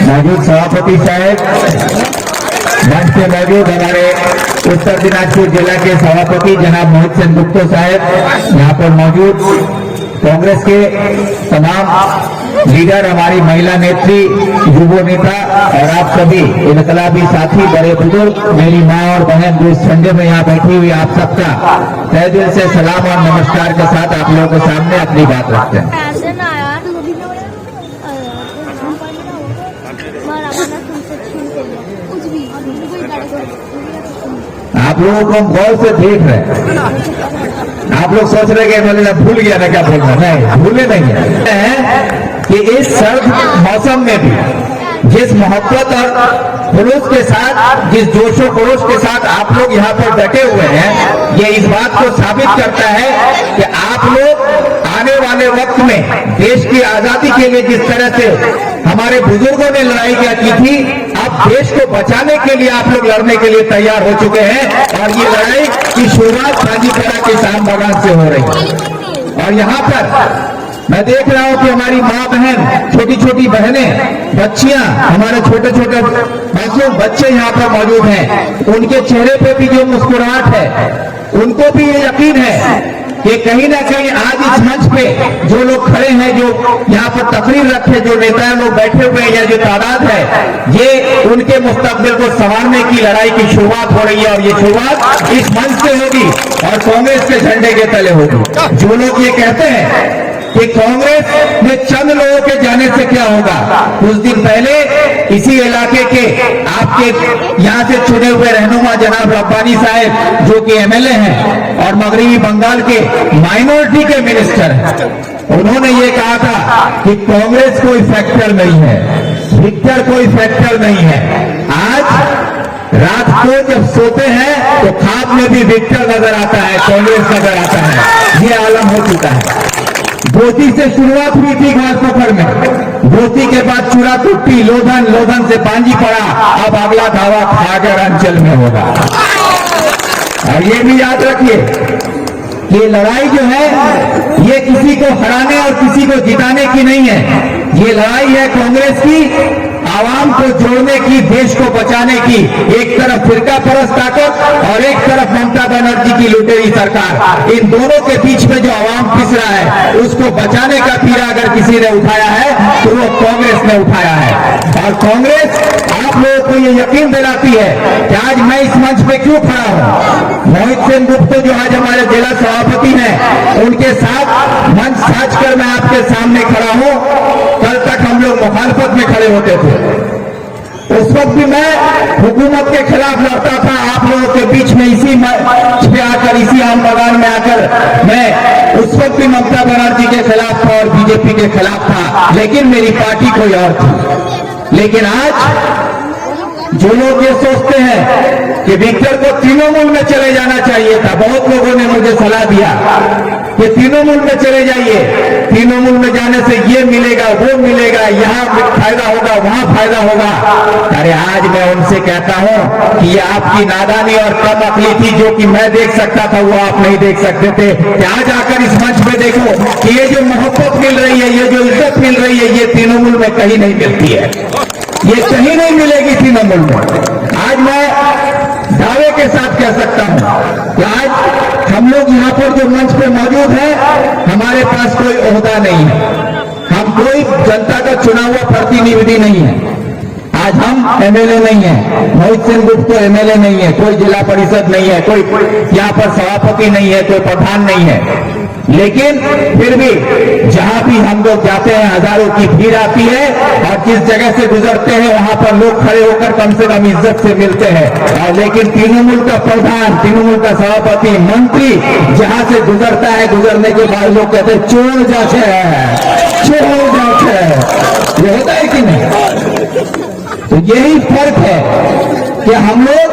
मौजूद सभापति साहब, मंच पे मौजूद हमारे उत्तर दिनाजपुर जिला के सभापति जनाब मोहित सिंह गुप्ता साहब, यहाँ पर मौजूद कांग्रेस के तमाम लीडर, हमारी महिला नेत्री, युवा नेता और आप सभी इनकलाबी साथी, बड़े बुजुर्ग, मेरी माँ और बहन जो इस ठंडे में यहाँ बैठी हुई, आप सबका तहे दिल से सलाम और नमस्कार के साथ आप लोगों के सामने अपनी बात रखते हैं। आप लोगों को हम गौर से देख रहे हैं। आप लोग सोच रहे कि मैंने भूल गया ना क्या बोलना, नहीं भूले नहीं है कि इस सर्द मौसम में भी जिस मोहब्बत और जुलूस के साथ, जिस जोशो खरोश के साथ आप लोग यहाँ पर डटे हुए हैं, ये इस बात को साबित करता है कि आप लोग आने वाले वक्त में देश की आजादी के लिए जिस तरह से हमारे बुजुर्गों ने लड़ाई की थी, अब देश को बचाने के लिए आप लोग लड़ने के लिए तैयार हो चुके हैं और ये लड़ाई की शुरुआत भाजीपारा किसान बागान से हो रही है। और यहाँ पर मैं देख रहा हूँ कि हमारी माँ बहन, छोटी छोटी बहनें, बच्चियां, हमारे छोटे छोटे मासूम बच्चे यहाँ पर मौजूद हैं, उनके चेहरे पे भी जो मुस्कुराहट है, उनको भी ये यकीन है कि कहीं ना कहीं आज इस मंच पे जो लोग खड़े हैं, जो यहाँ पर तकरीर रखे, जो नेता लोग बैठे हुए हैं, या जो तादाद है, ये उनके मुस्तकबिल को संवारने की लड़ाई की शुरुआत हो रही है और ये शुरुआत इस मंच से होगी और कांग्रेस के झंडे के तले होगी। जो लोग ये कहते हैं कि कांग्रेस में चंद लोगों के जाने से क्या होगा, कुछ दिन पहले इसी इलाके के आपके यहाँ से चुने हुए रहनुमा जनाब रब्बानी साहब, जो कि एमएलए हैं और मगरबी बंगाल के माइनॉरिटी के मिनिस्टर हैं, उन्होंने ये कहा था कि कांग्रेस कोई फैक्टर नहीं है, विक्टर कोई फैक्टर नहीं है। आज रात को जब सोते हैं तो ख्वाब में भी विक्टर नजर आता है, कांग्रेस नजर आता है। ये आलम हो चुका है। गोती से शुरुआत हुई थी घास पोखर में, गोती के बाद चूड़ा कुट्टी, लोधन, लोधन से पांजी पड़ा, अब अगला धावा खागर अंचल में होगा। और ये भी याद रखिए कि लड़ाई जो है ये किसी को हराने और किसी को जिताने की नहीं है, ये लड़ाई है कांग्रेस की, आवाम को जोड़ने की, देश को बचाने की। एक तरफ फिरका परस्त ताकत और एक तरफ ममता बनर्जी की लुटेरी सरकार, इन दोनों के बीच में जो आवाम पिस रहा है, उसको बचाने का पीड़ा अगर किसी ने उठाया है तो वो कांग्रेस ने उठाया है। और कांग्रेस आप लोगों को ये यकीन दिलाती है कि आज मैं इस मंच पे क्यों खड़ा हूं। मोहित सिंह गुप्ता जो आज हमारे जिला सभापति हैं, उनके साथ मंच साज कर मैं आपके सामने खड़ा हूं। कल तक हम लोग मुखालफत में खड़े होते थे, उस वक्त भी मैं हुकूमत के खिलाफ लड़ता था, आप लोगों के बीच में इसी मंच पे आकर, इसी आम बागान में आकर मैं उस वक्त भी ममता बनर्जी के खिलाफ था और बीजेपी के खिलाफ था, लेकिन मेरी पार्टी कोई और थी। लेकिन आज जो लोग ये सोचते हैं कि विक्टर को तृणमूल में चले जाना चाहिए था, बहुत लोगों ने मुझे सलाह दिया कि तृणमूल में चले जाइए, तृणमूल में जाने से ये मिलेगा, वो मिलेगा, यहाँ फायदा होगा, वहां फायदा होगा। अरे आज मैं उनसे कहता हूं कि ये आपकी नादानी और कम अकली थी, जो कि मैं देख सकता था वो आप नहीं देख सकते थे। कि आज आकर इस मंच पे देखो कि ये जो मोहब्बत मिल रही है, ये जो इज्जत मिल रही है, ये तृणमूल में कहीं नहीं मिलती है, ये कहीं नहीं मिलेगी तृणमूल में। आज मैं दावे के साथ कह सकता हूं कि आज हम लोग यहाँ पर जो मंच पे मौजूद हैं, हमारे पास कोई ओहदा नहीं है, हम कोई जनता का चुना हुआ प्रतिनिधि नहीं है। आज हम एमएलए नहीं है, मोहित सिंह गुप्ता एमएलए नहीं है, कोई जिला परिषद नहीं है, कोई यहाँ पर सभापति नहीं है, कोई प्रधान नहीं है, लेकिन फिर भी जहां भी हम लोग जाते हैं हजारों की भीड़ आती है और जिस जगह से गुजरते हैं वहां पर लोग खड़े होकर कम से कम इज्जत से मिलते हैं। और लेकिन तृणमूल का प्रधान, तृणमूल का सभापति, मंत्री जहां से गुजरता है, गुजरने के बाद लोग कहते हैं चोर जाते हैं, चोर जाते हैं। ये होता है कि नहीं? तो यही फर्क है कि हम लोग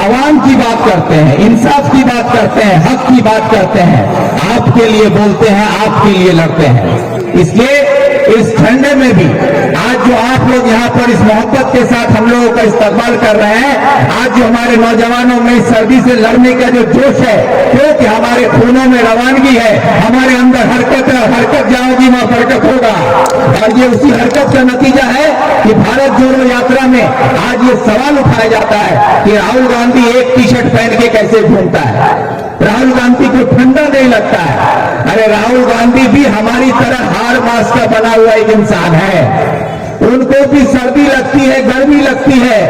आवाम की बात करते हैं, इंसाफ की बात करते हैं, हक की बात करते हैं, आपके लिए बोलते हैं, आपके लिए लड़ते हैं। इसलिए इस ठंडे में भी आज जो आप आप लोग यहाँ पर इस मोहब्बत के साथ हम लोगों का इस्तेमाल कर रहे हैं। आज जो हमारे नौजवानों में सर्दी से लड़ने का जो जोश है, क्योंकि हमारे खूनों में रवानगी है, हमारे अंदर हरकत है, हरकत जाओगी वहां बरकत होगा। और ये उसी हरकत का नतीजा है कि भारत जोड़ो यात्रा में आज ये सवाल उठाया जाता है कि राहुल गांधी एक टी शर्ट पहन के कैसे घूमता है, राहुल गांधी को ठंडा नहीं लगता है। अरे राहुल गांधी भी हमारी तरह हार मास का बना हुआ एक इंसान है, उनको भी सर्दी लगती है, गर्मी लगती है,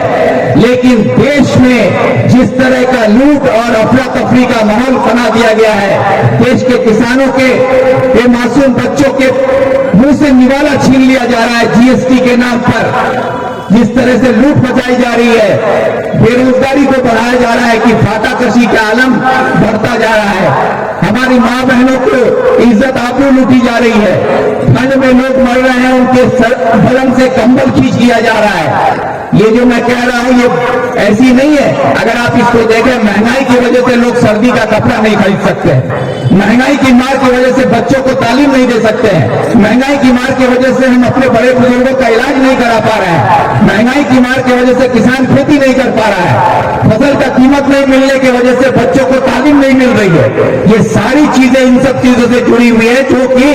लेकिन देश में जिस तरह का लूट और अफरा तफरी का माहौल बना दिया गया है, देश के किसानों के मासूम बच्चों के मुंह से निवाला छीन लिया जा रहा है जीएसटी के नाम पर, जिस तरह से लूट मचाई जा रही है, बेरोजगारी को बढ़ाया जा रहा है कि फाटाकशी का आलम बढ़ता जा रहा है, हमारी मां बहनों को इज्जत आबरू लूटी जा रही है, ठंड में लोग मर रहे हैं, उनके बदन से कंबल खींच लिया जा रहा है। ये जो मैं कह रहा हूं ये ऐसी नहीं है। अगर आप इसको देखें, महंगाई की वजह से लोग सर्दी का कपड़ा नहीं खरीद सकते हैं, महंगाई की मार की वजह से बच्चों को तालीम नहीं दे सकते हैं, महंगाई की मार की वजह से हम अपने बड़े बुजुर्गों का इलाज नहीं करा पा रहे हैं, महंगाई की मार की वजह से किसान खेती नहीं कर पा रहा है, फसल का कीमत नहीं मिलने की वजह से बच्चों को तालीम नहीं मिल रही है। ये सारी चीजें इन सब चीजों से जुड़ी हुई है जो कि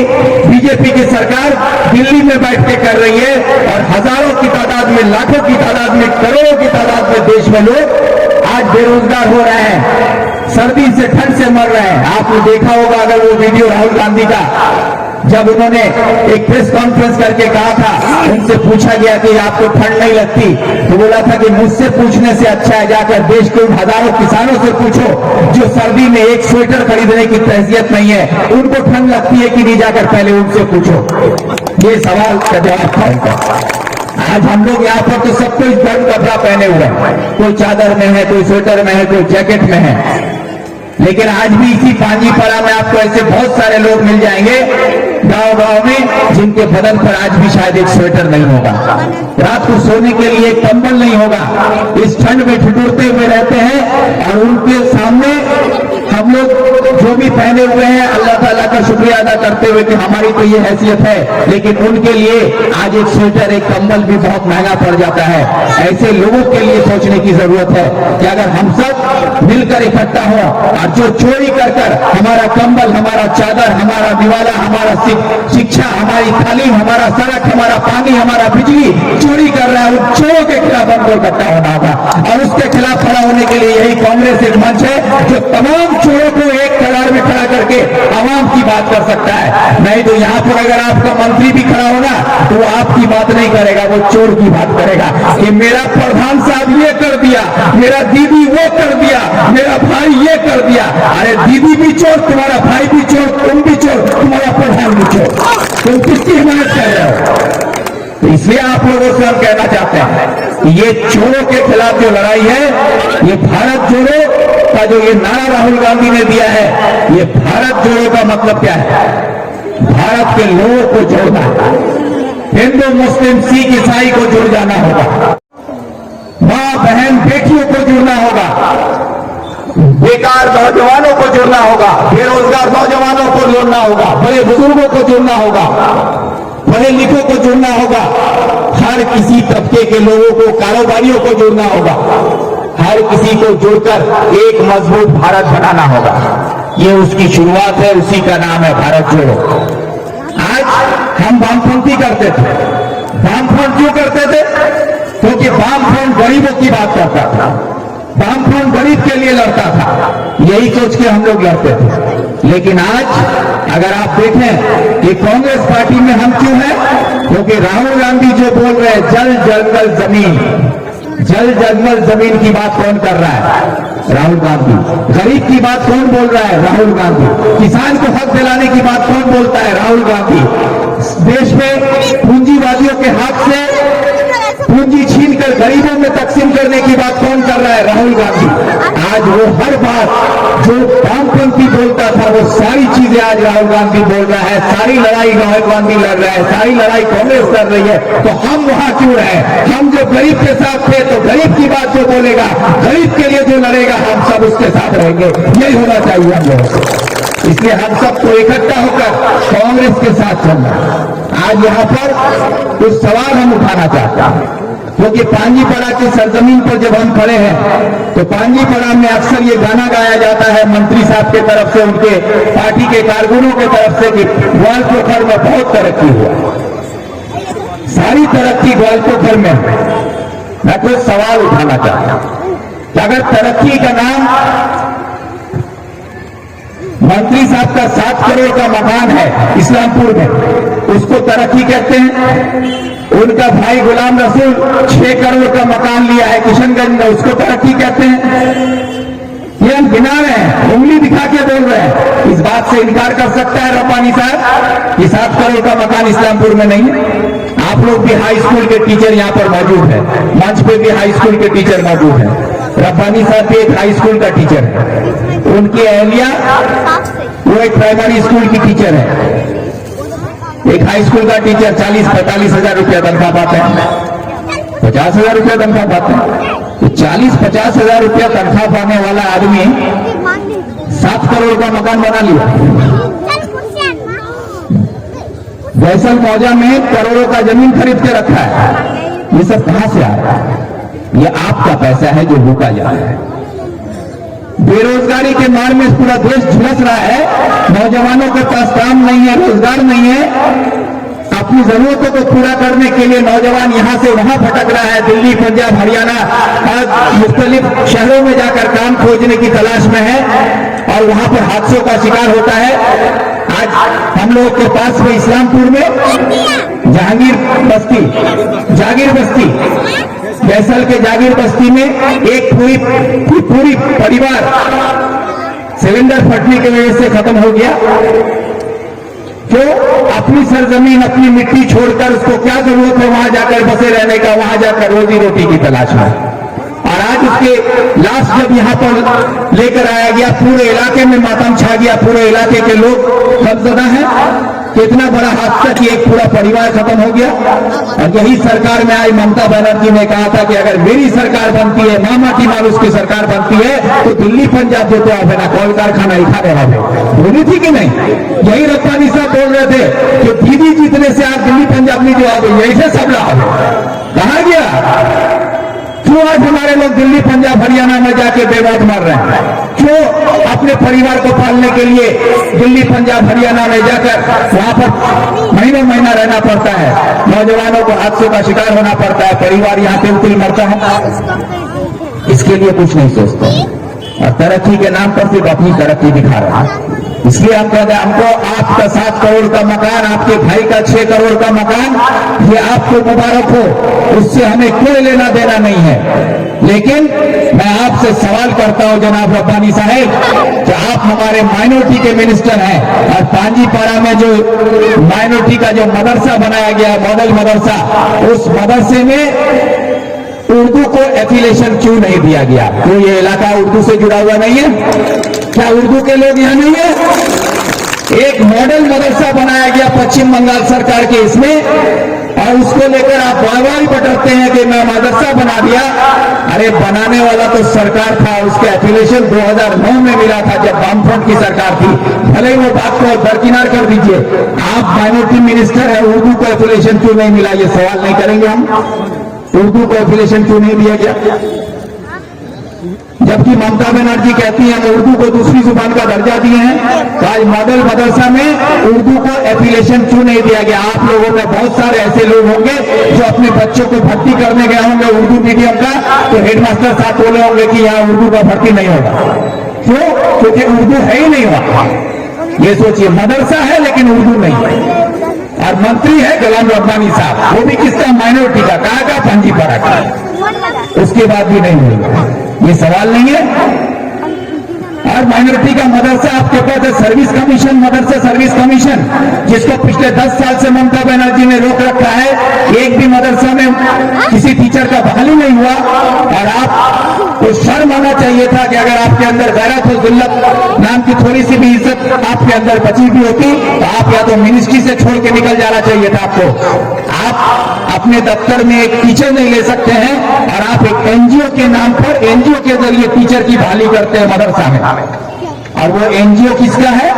बीजेपी की सरकार दिल्ली में बैठ के कर रही है, और हजारों की तादाद में, लाखों की तादाद में, करोड़ों की तादाद में देश में लोग आज बेरोजगार हो रहे हैं, सर्दी से ठंड से मर रहे हैं। आपने देखा होगा अगर वो वीडियो राहुल गांधी का, जब उन्होंने एक प्रेस कॉन्फ्रेंस करके कहा था, उनसे पूछा गया कि आपको ठंड नहीं लगती, तो बोला था कि मुझसे पूछने से अच्छा है जाकर देश के उन हजारों किसानों से पूछो जो सर्दी में एक स्वेटर खरीदने की तहसीयत नहीं है, उनको ठंड लगती है कि नहीं, जाकर पहले उनसे पूछो। ये सवाल का जवाब था उनका। आज हम लोग यहाँ पर तो सब कोई गर्म कपड़ा पहने हुए हैं, कोई चादर में है, कोई स्वेटर में है, कोई जैकेट में है, लेकिन आज भी इसी पांजीपरा में आपको ऐसे बहुत सारे लोग मिल जाएंगे गांव-गांव में जिनके बदन पर आज भी शायद एक स्वेटर नहीं होगा, रात को सोने के लिए एक कंबल नहीं होगा, इस ठंड में ठिठुरते हुए रहते हैं। और उनके सामने हम लोग जो भी पहने हुए हैं अल्लाह ताला का शुक्रिया अदा करते हुए कि हमारी तो ये हैसियत है, लेकिन उनके लिए आज एक स्वेटर, एक कंबल भी बहुत महंगा पड़ जाता है। ऐसे लोगों के लिए सोचने की जरूरत है कि अगर हम सब मिलकर इकट्ठा हो, और जो चोरी कर हमारा कंबल, हमारा चादर, हमारा दिवाला, हमारा शिक्षा, हमारी तालीम, हमारा सड़क, हमारा पानी, हमारा बिजली चोरी कर रहा है, उन चोरों के खिलाफ हमको इकट्ठा होना होगा। और उसके खिलाफ खड़ा होने के लिए यही कांग्रेस एक मंच है जो तमाम चोरों को एक कतार में खड़ा करके आवाम की बात कर सकता है। नहीं तो यहाँ पर अगर आपका मंत्री भी खड़ा होगा तो वो आपकी बात नहीं करेगा, वो चोर की बात करेगा कि मेरा प्रधान साहब ये कर दिया, मेरा दीदी वो कर दिया, मेरा भाई ये कर दिया। अरे दीदी भी चोर, तुम्हारा भाई भी चोर, तुम भी चोर, तुम्हारा प्रधान भी चोर, तुम किसकी हिमायत कर रहे हो? तो इसलिए आप लोगों से हम कहना चाहते हैं कि ये चोरों के खिलाफ जो लड़ाई है, ये भारत जोड़ो का जो ये नारा राहुल गांधी ने दिया है, ये भारत जोड़ो का मतलब क्या है? भारत के लोगों को जोड़ना, हिंदू मुस्लिम सिख ईसाई को जुड़ जाना होगा, मां बहन बेटियों को जुड़ना होगा, बेकार नौजवानों को जुड़ना होगा, बेरोजगार नौजवानों को जोड़ना होगा, बड़े बुजुर्गों को जुड़ना होगा, पढ़े लिखों को जुड़ना होगा, हर किसी तबके के लोगों को, कारोबारियों को जुड़ना होगा, हर किसी को जुड़कर एक मजबूत भारत बनाना होगा। ये उसकी शुरुआत है, उसी का नाम है भारत जोड़ो। आज हम वामपंथी करते थे, वामफ्रंट क्यों करते थे? क्योंकि वामफ्रंट गरीबों की बात करता था, वामफ्रंट गरीब के लिए लड़ता था, यही सोच के हम लोग लड़ते थे। लेकिन आज अगर आप देखें कि कांग्रेस पार्टी में हम क्यों हैं? क्योंकि राहुल गांधी जो बोल रहे हैं जल जंगल जमीन, जल जंगल जमीन की बात कौन कर रहा है? राहुल गांधी। गरीब की बात कौन बोल रहा है? राहुल गांधी। किसान को हक दिलाने की बात कौन बोलता है? राहुल गांधी। देश में पूंजीवादियों के हाथ से पूंजी छीनकर गरीबों में तकसीम करने की बात कौन कर रहा है? राहुल गांधी। आज वो हर बात जो वामपंथी बोलता था वो सारी चीजें आज राहुल गांधी बोल रहा है, सारी लड़ाई राहुल गांधी लड़ रहा है, सारी लड़ाई कांग्रेस कर रही है। तो हम वहां क्यों रहे? हम जो गरीब के साथ थे तो गरीब की बात जो बोलेगा, गरीब के लिए जो लड़ेगा, हम सब उसके साथ रहेंगे। यही होना चाहिए हम लोगों को। इसलिए हम सबको इकट्ठा होकर कांग्रेस के साथ चलना। आज यहाँ पर कुछ सवाल हम उठाना चाहते हैं, क्योंकि पांजीपड़ा की सरजमीन पर जब हम खड़े हैं तो पांजीपड़ा में अक्सर ये गाना गाया जाता है मंत्री साहब के तरफ से, उनके पार्टी के कारकुनों के तरफ से कि ग्वालपोखर में बहुत तरक्की हुआ। सारी तरक्की ग्वालपोखर में। मैं कुछ सवाल उठाना चाहता हूं कि अगर तरक्की का नाम मंत्री साहब का 7 करोड़ का मकान है इस्लामपुर में, उसको तरक्की कहते हैं। उनका भाई गुलाम रसूल 6 करोड़ का मकान लिया है किशनगंज में, उसको तरक्की कहते हैं। ये हम गिना रहे हैं, उंगली दिखा के बोल रहे हैं। इस बात से इनकार कर सकता है रब्बानी साहब कि 7 करोड़ का मकान इस्लामपुर में नहीं है? आप लोग भी हाई स्कूल के टीचर यहाँ पर मौजूद है, मंच पे भी हाई स्कूल के टीचर मौजूद है। रब्बानी साहब भी एक हाई स्कूल का टीचर है, उनकी अहलिया वो एक प्राइमरी स्कूल की टीचर है। एक हाई स्कूल का टीचर 40-45 हजार रुपया तनख्वाह पाते हैं, 50 हजार रुपया तनख्वाह पाते हैं। तो 40-50 हजार रुपया तनख्वाह पाने वाला आदमी 7 करोड़ का मकान बना लिया। जैसल मौजा में करोड़ों का जमीन खरीद के रखा है। ये सब कहां से आ रहा है? ये आपका पैसा है जो लूटा जा रहा है। बेरोजगारी के मार में पूरा देश झुलस रहा है। नौजवानों के पास काम नहीं है, रोजगार नहीं है। अपनी जरूरतों को पूरा करने के लिए नौजवान यहां से वहां भटक रहा है, दिल्ली, पंजाब, हरियाणा, मुख्तलिफ शहरों में जाकर काम खोजने की तलाश में है और वहां पर हादसों का शिकार होता है। आज हम लोग के पास में इस्लामपुर में जागीर बस्ती जैसल के जागीर बस्ती में एक पूरी परिवार सिलेंडर फटने की वजह से खत्म हो गया। क्यों? अपनी सरजमीन, अपनी मिट्टी छोड़कर उसको क्या जरूरत है वहां जाकर बसे रहने का, वहां जाकर रोजी रोटी की तलाश में। और आज उसके लाश जब यहाँ पर लेकर आया गया, पूरे इलाके में मातम छा गया, पूरे इलाके के लोग खौफजदा हैं। कितना बड़ा हादसा कि एक पूरा परिवार खत्म हो गया। और यही सरकार में आई ममता बनर्जी ने कहा था कि अगर मेरी सरकार बनती है, मामाटी मानुस की सरकार बनती है, तो दिल्ली पंजाब जो तो ना कोल कारखाना ही खा रहे बोली थी कि नहीं? यही रब्बानी साहब बोल रहे थे कि दीदी जीतने से आज दिल्ली पंजाब में जो आ गई, यही से सब रहा। कहा गया? क्यों आज हमारे लोग दिल्ली, पंजाब, हरियाणा में जाके बेमौत मर रहे हैं? क्यों अपने परिवार को पालने के लिए दिल्ली, पंजाब, हरियाणा में जाकर वहां पर महीनों महीना रहना पड़ता है? नौजवानों को हादसों का शिकार होना पड़ता है, परिवार यहाँ तिल मरता है। इसके लिए कुछ नहीं सोचते और तरक्की के नाम पर सिर्फ अपनी तरक्की दिखा रहा है। इसलिए हम कहते हैं, हमको आपका 7 करोड़ का मकान, आपके भाई का 6 करोड़ का मकान, ये आपको मुबारक हो, उससे हमें कोई लेना देना नहीं है। लेकिन मैं आपसे सवाल करता हूं जनाब रब्बानी साहब कि आप हमारे माइनॉरिटी के मिनिस्टर हैं और पांजीपाड़ा में जो माइनॉरिटी का जो मदरसा बनाया गया, मॉडल मदरसा, उस मदरसे में उर्दू को एफिलेशन क्यों नहीं दिया गया? क्यों ये इलाका उर्दू से जुड़ा हुआ नहीं है? क्या उर्दू के लोग यहाँ नहीं है? एक मॉडल मदरसा बनाया गया पश्चिम बंगाल सरकार के इसमें, और उसको लेकर आप बार-बार बटरते हैं कि मैं मदरसा बना दिया। अरे बनाने वाला तो सरकार था, उसके एफिलेशन 2009 में मिला था जब वामफ्रंट की सरकार थी। भले ही वो बात को दरकिनार कर दीजिए, आप माइनॉरिटी मिनिस्टर है, उर्दू को एफिलेशन क्यों नहीं मिला? ये सवाल नहीं करेंगे हम? उर्दू को एफिलेशन क्यों नहीं दिया गया? जबकि ममता बनर्जी कहती है हम उर्दू को दूसरी जुबान का दर्जा दिए हैं, तो आज मॉडल मदरसा में उर्दू को एफिलेशन क्यों नहीं दिया गया? आप लोगों में बहुत सारे ऐसे लोग होंगे जो अपने बच्चों को भर्ती करने गए होंगे उर्दू मीडियम का, तो हेडमास्टर साहब बोले होंगे कि यहाँ उर्दू का भर्ती नहीं होगा। क्यों? क्योंकि उर्दू है ही नहीं वहां। ये सोचिए, मदरसा है लेकिन उर्दू नहीं है। और मंत्री है गुलाम रब्बानी साहब, वो भी किसका? माइनॉरिटी का। कहा का? पांजीपाड़ा का। उसके बाद भी नहीं मिलेगा, ये सवाल नहीं है। और माइनॉरिटी का मदरसा आपके पास है, सर्विस कमीशन, मदरसा सर्विस कमीशन, जिसको पिछले 10 साल से ममता बनर्जी ने रोक रखा है। एक भी मदरसा में किसी टीचर का बहाली नहीं हुआ। और आपको शर्म आना चाहिए था कि अगर आपके अंदर गैरत हो, जिल्लत नाम की थोड़ी सी भी इज्जत आपके अंदर बची भी होती, तो आप या तो मिनिस्ट्री से छोड़ के निकल जाना चाहिए था आपको। आप अपने दफ्तर में एक टीचर नहीं ले सकते हैं और आप एक एनजीओ के नाम पर, एनजीओ के जरिए टीचर की बहाली करते हैं मदरसा में। और वो एनजीओ किसका है?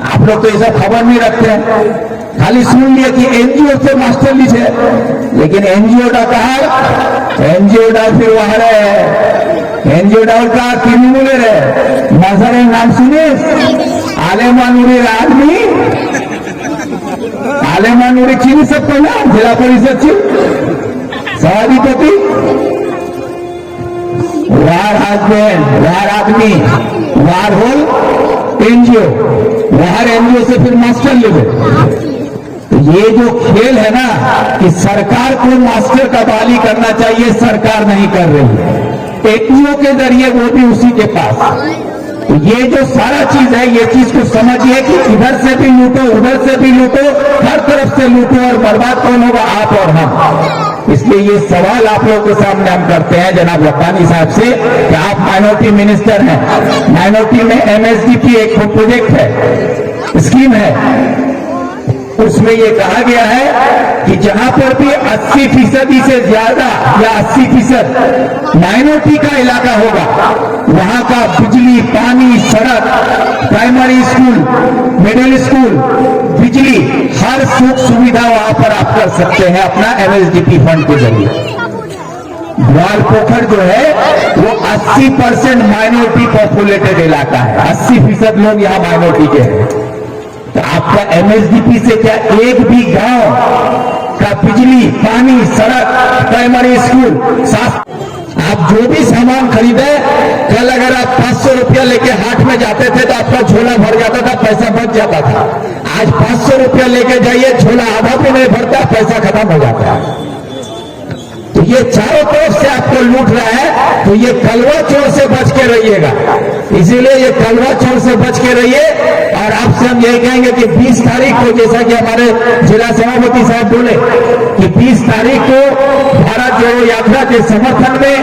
आप लोग तो ये सब खबर नहीं रखते हैं। खाली सुन लिया कि एनजीओ से मास्टर लिखे, लेकिन एनजीओ का कहा एनजीओ डा फिर वहां रहे एनजीओ डाल का तृणमूल रहे मजहर नाम सुने आलेमानुरी आदमी आलेमानुरी चीनी सबको ना जिला परिषद चीन सभाधिपति वार हस्बैंड वार आदमी वार होल एनजीओ वार एनजीओ से फिर मास्टर लेवल। ये जो खेल है ना कि सरकार को मास्टर का बहाली करना चाहिए, सरकार नहीं कर रही है, एनजीओ के जरिए वो भी उसी के पास। तो ये जो सारा चीज है ये चीज को समझिए कि इधर से भी लूटो उधर से भी लूटो, हर तरफ से लूटो और बर्बाद कौन होगा? आप और हम। इसलिए ये सवाल आप लोगों के सामने हम करते हैं जनाब लखानी साहब से कि आप माइनॉरिटी मिनिस्टर हैं, माइनॉरिटी में एमएसडीपी एक प्रोजेक्ट है, स्कीम है, उसमें ये कहा गया है कि जहां पर भी 80% से ज्यादा या 80% माइनॉरिटी का इलाका होगा वहां का बिजली, पानी, सड़क, प्राइमरी स्कूल, मिडिल स्कूल, बिजली, हर सुख सुविधा वहां पर आप कर सकते हैं अपना एमएसडीपी फंड के जरिए। ग्वालपोखर जो है वो 80% माइनॉरिटी पॉपुलेटेड इलाका है, 80% लोग यहाँ माइनॉरिटी के हैं। तो आपका एमएसडीपी से क्या एक भी गांव का बिजली, पानी, सड़क, प्राइमरी स्कूल साफ? आप जो भी सामान खरीदे, कल अगर आप 500 रुपया लेके हाट में जाते थे तो आपका झोला भर जाता था, पैसा बच जाता था। आज 500 रुपया लेके जाइए, झोला आधा भी नहीं भरता, पैसा खत्म हो जाता है। तो ये चारों तरफ से आपको लूट रहा है, तो ये कलवा चोर से बच के रहिएगा। इसीलिए ये कलवा चोर से बच के रहिए। और आपसे हम यही कहेंगे कि 20 तारीख को, जैसा कि हमारे जिला सभापति साहब बोले कि 20 तारीख को भारत जोड़ो यात्रा के समर्थन में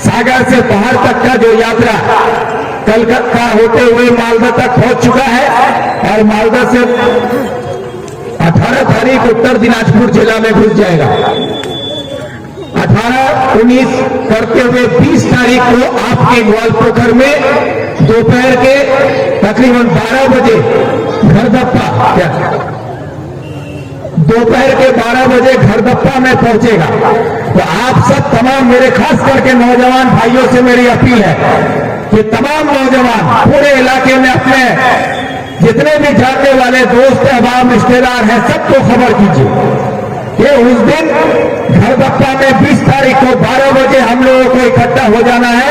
सागर से पहाड़ तक का जो यात्रा कलकत्ता होते हुए मालदा तक पहुंच चुका है और मालदा से 18 तारीख उत्तर दिनाजपुर जिला में घुस जाएगा। 18-19 करते हुए 20 तारीख को आपके ग्वालपोखर में दोपहर के तकरीबन 12 बजे घरदप्पा, क्या दोपहर के 12 बजे घरदप्पा में पहुंचेगा। तो आप सब तमाम, मेरे खास करके नौजवान भाइयों से मेरी अपील है कि तमाम नौजवान पूरे इलाके में अपने जितने भी जानने वाले दोस्त अहबाब रिश्तेदार हैं सबको खबर कीजिए कि उस दिन घरदप्पा में 20 तारीख को 12 बजे हम लोगों को इकट्ठा हो जाना है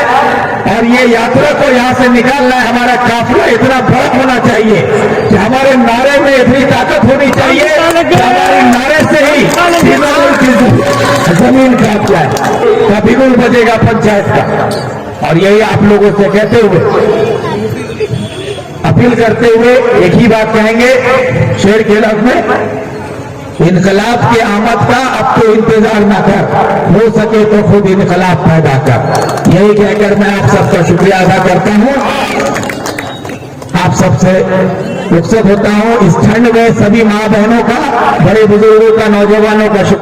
और ये यात्रा को यहां से निकालना है। हमारा काफिला इतना बड़ा होना चाहिए कि हमारे नारे में इतनी ताकत होनी चाहिए कि हमारे नारे से ही जमीन काट जाए, का बिगुल बजेगा पंचायत का। और यही आप लोगों से कहते हुए, अपील करते हुए एक ही बात कहेंगे शेर के लफ्ज में, इनकलाब के आमद का अब तो इंतजार ना कर, हो सके तो खुद इनकलाब पैदा कर। यही कहकर मैं आप सबका शुक्रिया अदा करता हूं, आप सबसे रुखसत होता हूं। इस ठंड में सभी मां बहनों का, बड़े बुजुर्गों का, नौजवानों का शुक्रिया।